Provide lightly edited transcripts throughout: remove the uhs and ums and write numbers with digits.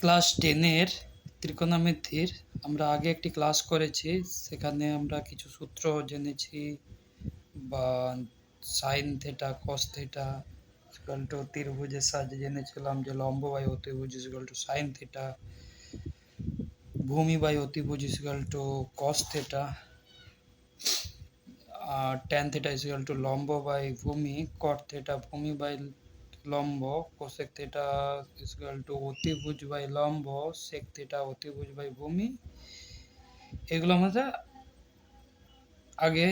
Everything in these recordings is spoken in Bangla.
ক্লাস 10-এর ত্রিকোণমিতির আমরা আগে একটি ক্লাস করেছি। সেখানে আমরা কিছু সূত্র জেনেছি, বা sine theta, cos theta equal to ত্রিভুজের সাহায্যে জেনেছিলাম যে লম্ব বাই অতিভুজ ইকুয়াল টু সাইন থিটা, ভূমি বাই অতিভুজ ইকুয়াল টু কস থিটা, আর ট্যান থিটা ইকুয়াল টু লম্ব বাই ভূমি, কট থিটা ভূমি বাই লম্ব, কোসেক থিটা ইকুয়াল টু অতিভুজ বাই লম্ব, সেক থিটা অতিভুজ বাই ভূমি। এগুলো আমরা আগে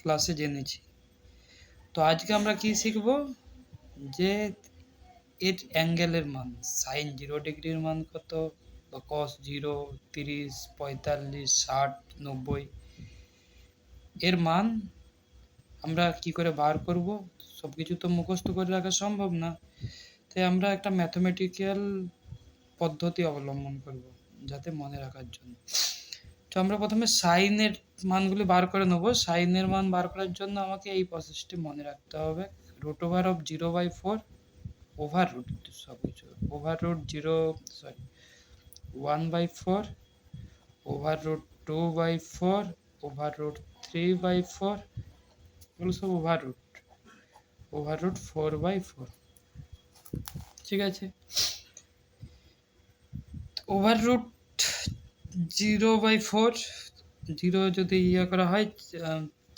ক্লাসে জেনেছি। তো আজকে আমরা কি শিখব, যে এর অ্যাঙ্গেলের মান, সাইন 0 ডিগ্রির মান কত, বা কস 0, 30, 45, 60, 90 এর মান আমরা কি করে বার করব। সব কিছু তো মুখস্থ করে রাখা সম্ভব না, তাই আমরা একটা ম্যাথমেটিক্যাল পদ্ধতি অবলম্বন করব যাতে মনে রাখার জন্য। তো আমরা প্রথমে সাইনের মানগুলি বার করে নেব। সাইনের মান বার করার জন্য আমাকে এই প্রসেসটি মনে রাখতে হবে। √0/4 ওভার রুট, সব কিছু over root 1/4 over root 2/4 over root 3/4, এগুলো সব ওভার রুট 4/4। ঠিক আছে, ওভার রুট 0/4, 0 যদি করা হয়,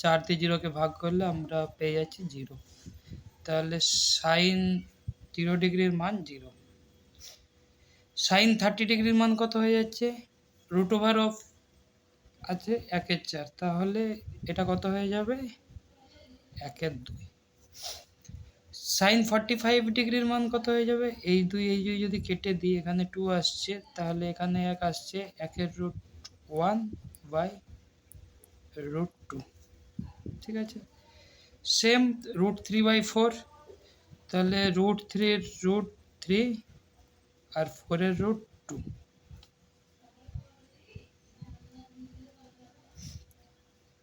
4 দিয়ে 0কে ভাগ করলে আমরা পেয়ে যাচ্ছি 0। তাহলে সাইন 0 ডিগ্রির মান 0। সাইন 30 ডিগ্রির মান কত হয়ে যাচ্ছে, √অফ আছে 1/4, তাহলে এটা কত হয়ে যাবে, 1/2। সাইন 45 ডিগ্রির মান কত হয়ে যাবে, এই দুই যদি কেটে দিই, এখানে 2 আসছে, তাহলে এখানে 1 আসছে, 1/√1/√2। ঠিক আছে, সেম √3/4, তাহলে √3 আর 4/√2।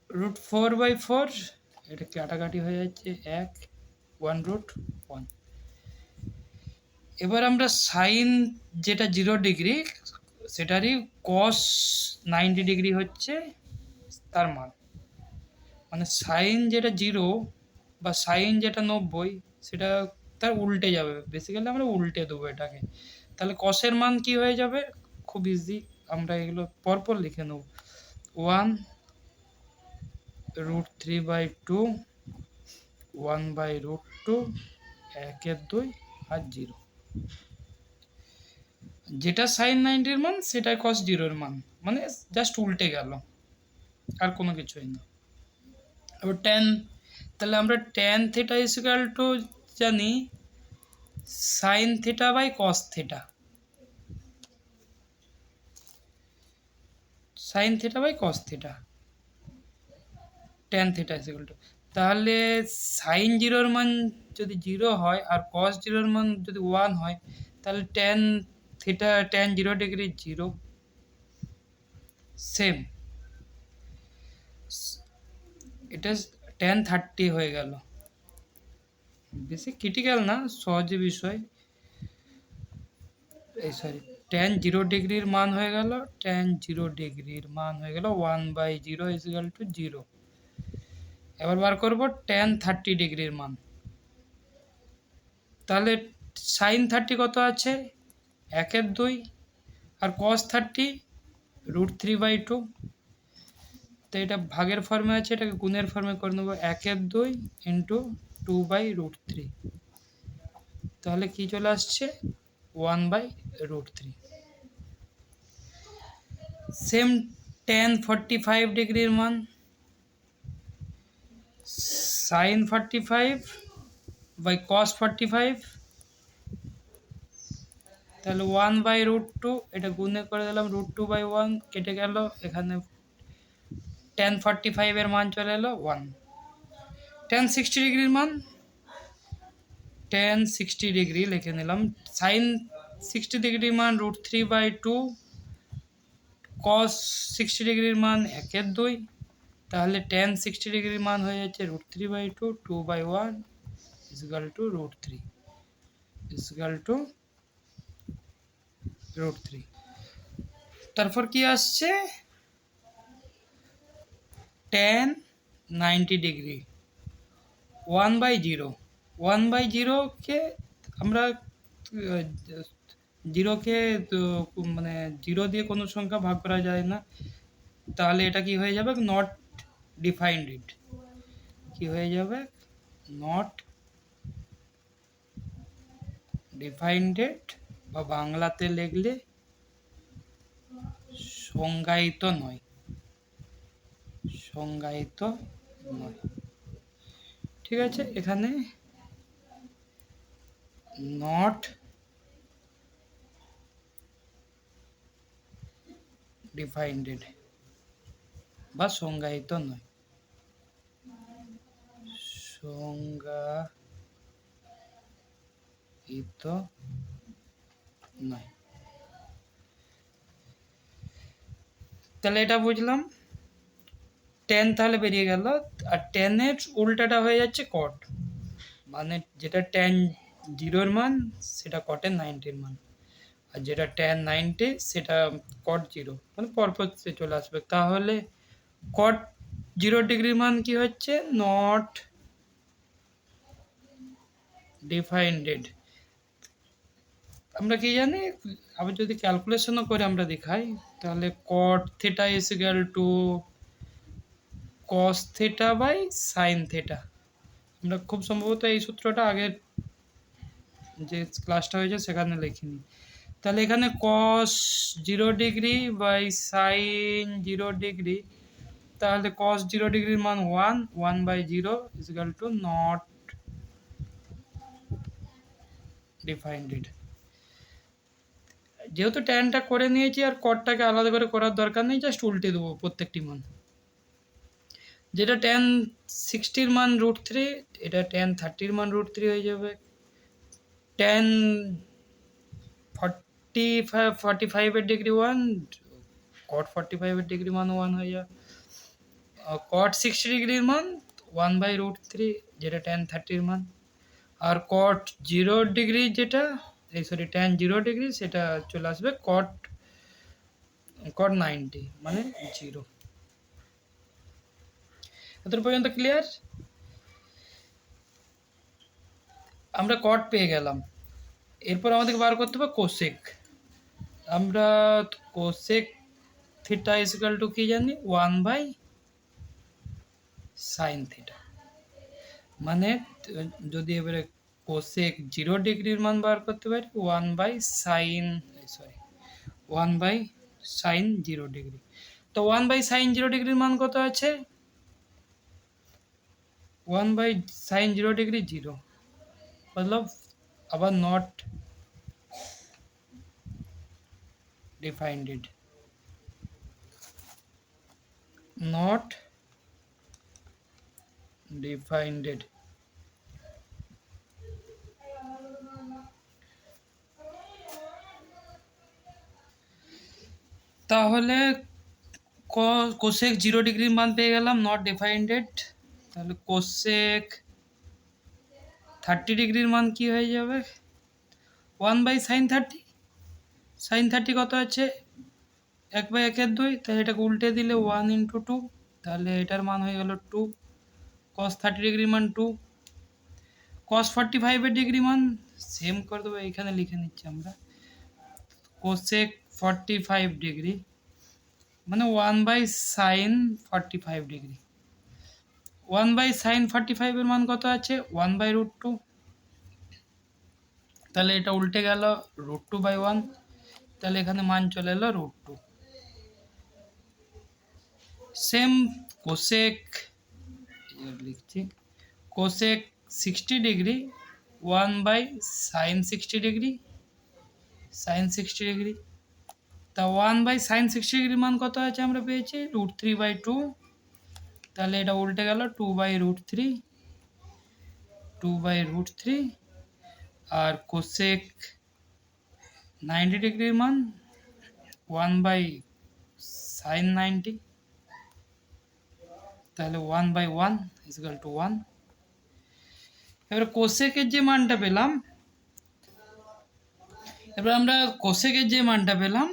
√4/4 এটা কাটাকাটি হয়ে যাচ্ছে 1/1। এবার আমরা সাইন যেটা 0 ডিগ্রি, সেটারই কস 90 ডিগ্রি হচ্ছে তার মান। মানে সাইন যেটা 0 বা সাইন যেটা 90, সেটা তার উল্টে যাবে। বেসিক্যালি আমরা উল্টে দেবো এটাকে। তাহলে কসের মান কি হয়ে যাবে, খুব ইজি, আমরা এগুলো পরপর লিখে নেব। 1√3/2 1/√2 1/2 আর 0। যেটা সাইন 90-র মান সেটাই কস 0-র মান, মানে জাস্ট উল্টে গেল, আর কোনো কিছুই না। এবার ট্যান, তাহলে আমরা ট্যান থিটা ইকুয়াল টু জানি sine theta by cos theta, sine theta by cos theta, tan theta equal to, তাহলে সাইন 0-র মান যদি 0 হয় আর কস 0-র মান যদি 1 হয়, তাহলে ট্যান 0 ডিগ্রি 0। সেম, এটা ট্যান 30 হয়ে গেল। বেশি ক্রিটিক্যাল না, সহজে বিষয়। এই সরি, ট্যান 0 ডিগ্রির মান হয়ে গেল, ট্যান 0 ডিগ্রির মান হয়ে গেল 1/0 ইকুয়াল টু 0। এবার বার করব ট্যান 30 ডিগ্রির মান। তাহলে সাইন 30 কত আছে, 1/2, আর কস 30 √3/2। তো এটা ভাগের ফর্মে আছে, এটাকে গুণের ফর্মে করে নেবো, 1/2 ইন্টু 2/√3। তাহলে কি চলে আসছে, 1/√3। সেম ট্যান 45 ডিগ্রির মান, সাইন 45 বাই কস 45, তাহলে 1/√2, এটা গুণে করে দিলাম, √2/1 কেটে গেল, এখানে ট্যান 45-এর মান চলে এলো 1। ট্যান 60 ডিগ্রির মান, ট্যান 60 ডিগ্রি লিখে নিলাম, সাইন 60 ডিগ্রির মান √3/2, কস 60 ডিগ্রির মান 1/2, তাহলে ট্যান 60 ডিগ্রির মান হয়ে যাচ্ছে √3/2, 2/1 ইকুয়াল টু √3 ইকুয়াল টু √3। তারপর কি আসছে, tan 90 ডিগ্রি 1/0। 1/0 আমরা জিরোকে মানে জিরো দিয়ে কোনো সংখ্যা ভাগ করা যায় না, তাহলে এটা কি হয়ে যাবে, নট ডিফাইন্ড ইট। কি হয়ে যাবে, নট ডিফাইন্ড ইট, বা বাংলাতে লিখলে সংজ্ঞায়িত নয়, সংজ্ঞায়িত নয়। ঠিক আছে, এখানে নট ডিফাইন্ড বা সংজ্ঞায়িত নয়, সংজ্ঞায়িত নয়। তাহলে এটা বুঝলাম, টেন তাহলে বেরিয়ে গেল, আর টেনের উল্টাটা হয়ে যাচ্ছে কট, মানে যেটা টেন জিরোর মান সেটা কটের 90-র মান, আর যেটা টেন 90 সেটা কট জিরো, মানে পরপর সে চলে আসবে। তাহলে কট 0 ডিগ্রির মান কি হচ্ছে, নট ডিফাইন্ডেড। আমরা কি জানি, আবার যদি ক্যালকুলেশনও করে আমরা দেখাই, তাহলে cot theta is equal to cos theta by sine theta. আমরা খুব সম্ভবত এই সূত্রটা আগের যে ক্লাসটা হয়েছে সেখানে লিখিনি। তাহলে এখানে কস 0 ডিগ্রি বাই সাইন 0 ডিগ্রি, তাহলে কস 0 ডিগ্রির মান 1/0 is equal to not defined. যেহেতু ট্যানটা করে নিয়েছি আর কটটাকে আলাদা করে করার দরকার নেই, জাস্ট উল্টে দেবো প্রত্যেকটি মান। যেটা tan 60-র মান √3, এটা tan 30-র মান √3 হয়ে যাবে। tan 45-এর ডিগ্রি 1, cot 45-এর ডিগ্রি মান 1 হয়ে যাবে। cot 60 ডিগ্রির মান 1/√3, যেটা tan 30-র মান। আর cot 0 ডিগ্রি যেটা, tan 0 ডিগ্রি সেটা চলে আসবে cot 90, মানে 0। এত পর্যন্ত ক্লিয়ার? আমরা কট পেয়ে গেলাম, এরপর আমাদেরকে বার করতে হবে কোসেক। আমরা cosec theta is equal two কি জানি, 1/sin থিটা। মানে যদি এবারে কোসেক 0 ডিগ্রির মান বার করতে পারি, 1/sin 0 ডিগ্রি। তো 1/sin 0 ডিগ্রির মান কত আছে, 1/sin 0 ডিগ্রি 0, मतलब আবার নট ডিফাইন্ড, নট ডিফাইন্ড। তাহলে কোসেক 0 ডিগ্রির মান পেয়ে গেলাম, নট ডিফাইন্ডেড। তাহলে কোসেক 30 ডিগ্রির মান কি হয়ে যাবে, 1/sin 30। sin 30 কত আছে, 1/2, তাহলে এটাকে উল্টে দিলে 1 × 2, তাহলে এটার মান হয়ে গেল 2। cos 30 ডিগ্রির মান 2। cos 45-এর ডিগ্রি মান সেম করে দেবো, এখানে লিখে নিচ্ছি আমরা, কোসেক 45 ডিগ্রি মানে 1/sin 45 ডিগ্রি। 1/sin 45-এর মান কত আছে, 1/√2, তাহলে এটা উল্টে গেল √2/1, তাহলে এখানে মান চলে এলো √2। সেম কোসেক লিখছি, cosec 60 degree 1/sin 60 degree, sin 60 degree. তা 1/sin 60 ডিগ্রির মান কত আছে আমরা পেয়েছি, √3/2, তাহলে এটা উল্টে গেল 2/√3, 2/√3। আর কোসেক 90 ডিগ্রির মান 1/sin 90, তাহলে 1/1 ইজ ইকুয়াল টু 1। এবারে কোসেকের যে মানটা পেলাম, এবার আমরা কোসেকের যে মানটা পেলাম,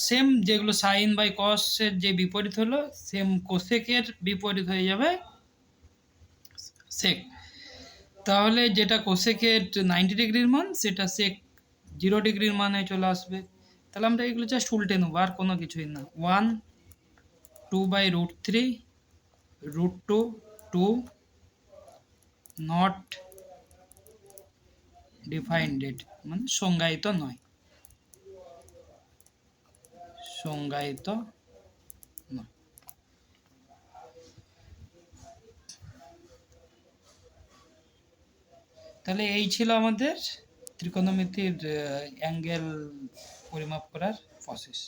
সেম যেগুলো সাইন বাই কসের যে বিপরীত হলো, সেম কোসেকের বিপরীত হয়ে যাবে সেক। তাহলে যেটা কোসেকের 90 ডিগ্রির মান, সেটা সেক 0 ডিগ্রির মানে চলে আসবে। তাহলে আমরা এগুলো জাস্ট উল্টে নেবো, আর কোনো কিছুই না। 1/√3 √2 2 নট ডিফাইন্ডেড, মানে সংজ্ঞায়িত নয়, সংজ্ঞায়িত নয়। তাহলে এই ছিল আমাদের ত্রিকোণমিতির অ্যাঙ্গেল পরিমাপ করার প্রসেস।